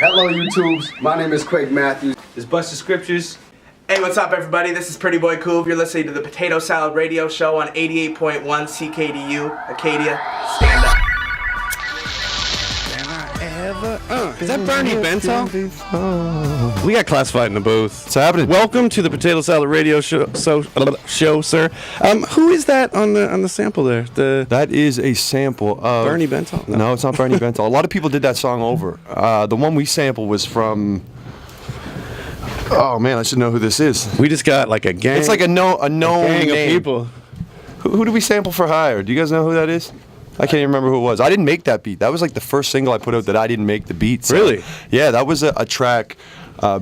Hello, YouTubes. My name is Craig Matthews. It's Buster Scriptures. Hey, what's up, everybody? This is Pretty Boy Cool. You're listening to the Potato Salad Radio Show on 88.1 CKDU, Acadia. Stand up. Is that Bernie Bento? We got classified in the booth. What's happening? Welcome to the Potato Salad Radio show, sir. Who is that on the sample there? That is a sample of Bernie Bento? No, it's not Bernie Bento. A lot of people did that song over. The one we sampled was from. Oh man, I should know who this is. We just got like a gang. It's like a known gang name. of people. Who do we sample for hire? Do you guys know who that is? I can't even remember who it was. I didn't make that beat. That was like the first single I put out that I didn't make the beat. So, really? Yeah, that was a track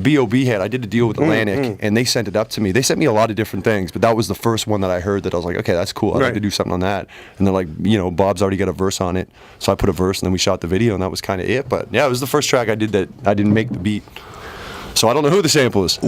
B.O.B had. I did a deal with Atlantic, and they sent it up to me. They sent me a lot of different things, but that was the first one that I heard that I was like, okay, that's cool. I'd like to do something on that. And they're like, Bob's already got a verse on it. So I put a verse, and then we shot the video, and that was kind of it. But yeah, it was the first track I did that I didn't make the beat. So I don't know who the sample is.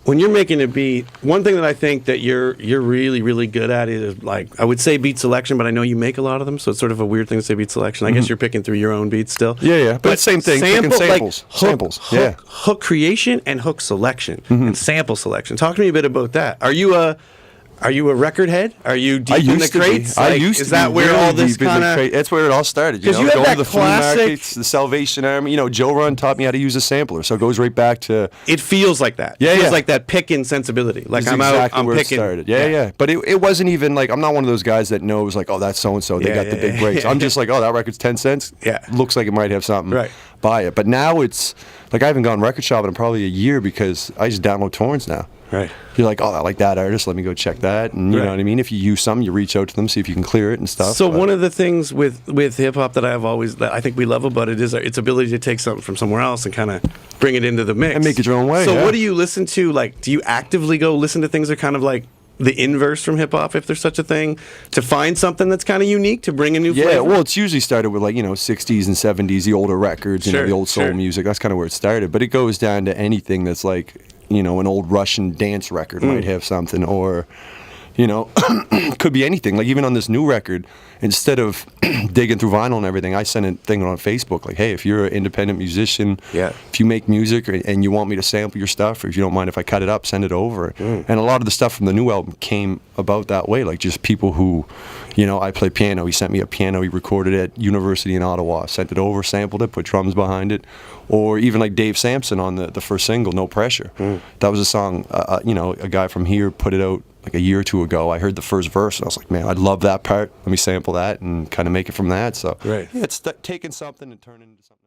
When you're making a beat, one thing that I think that you're really, really good at is, like, I would say beat selection, but I know you make a lot of them, so it's sort of a weird thing to say beat selection. I guess you're picking through your own beats still. Yeah. But same thing, picking samples. Like samples. Hook creation and hook selection and sample selection. Talk to me a bit about that. Are you a record head? Are you deep in the crates? I used to be. Is that where all this kind of? That's where it all started. Because you had going that to the flea markets, the Salvation Army. Joe Run taught me how to use a sampler, so it goes right back to. It feels like that. Yeah, it feels like that picking sensibility. Like that's I'm exactly out, I'm where picking. It started. Yeah. But it wasn't even like, I'm not one of those guys that knows like, oh, that's so and so. They got the big breaks. I'm just like, oh, that record's 10 cents. Yeah. Looks like it might have something. Right. Buy it. But now it's like I haven't gone record shopping in probably a year because I just download torrents now. Right. You're like, oh, I like that artist. Let me go check that. And you know what I mean? If you use some, you reach out to them, see if you can clear it and stuff. So one of the things with hip hop that I think we love about it is its ability to take something from somewhere else and kind of bring it into the mix. And make it your own way. So what do you listen to? Like, do you actively go listen to things that are kind of like the inverse from hip hop, if there's such a thing, to find something that's kind of unique, to bring a new flavor? Yeah, well, it's usually started with like, 60s and 70s, the older records, the old soul music. That's kind of where it started. But it goes down to anything that's like, an old Russian dance record might have something, or, could be anything. Like even on this new record, instead of digging through vinyl and everything, I sent a thing on Facebook like, hey, if you're an independent musician, if you make music and you want me to sample your stuff, or if you don't mind if I cut it up, send it over. And a lot of the stuff from the new album came about that way, like just people who, I play piano. He sent me a piano he recorded at University in Ottawa, sent it over, sampled it, put drums behind it. Or even like Dave Sampson on the first single, No Pressure. That was a song, a guy from here put it out like a year or two ago. I heard the first verse and I was like, man, I'd love that part. Let me sample that and kind of make it from that. So yeah, it's taking something and turning it into something.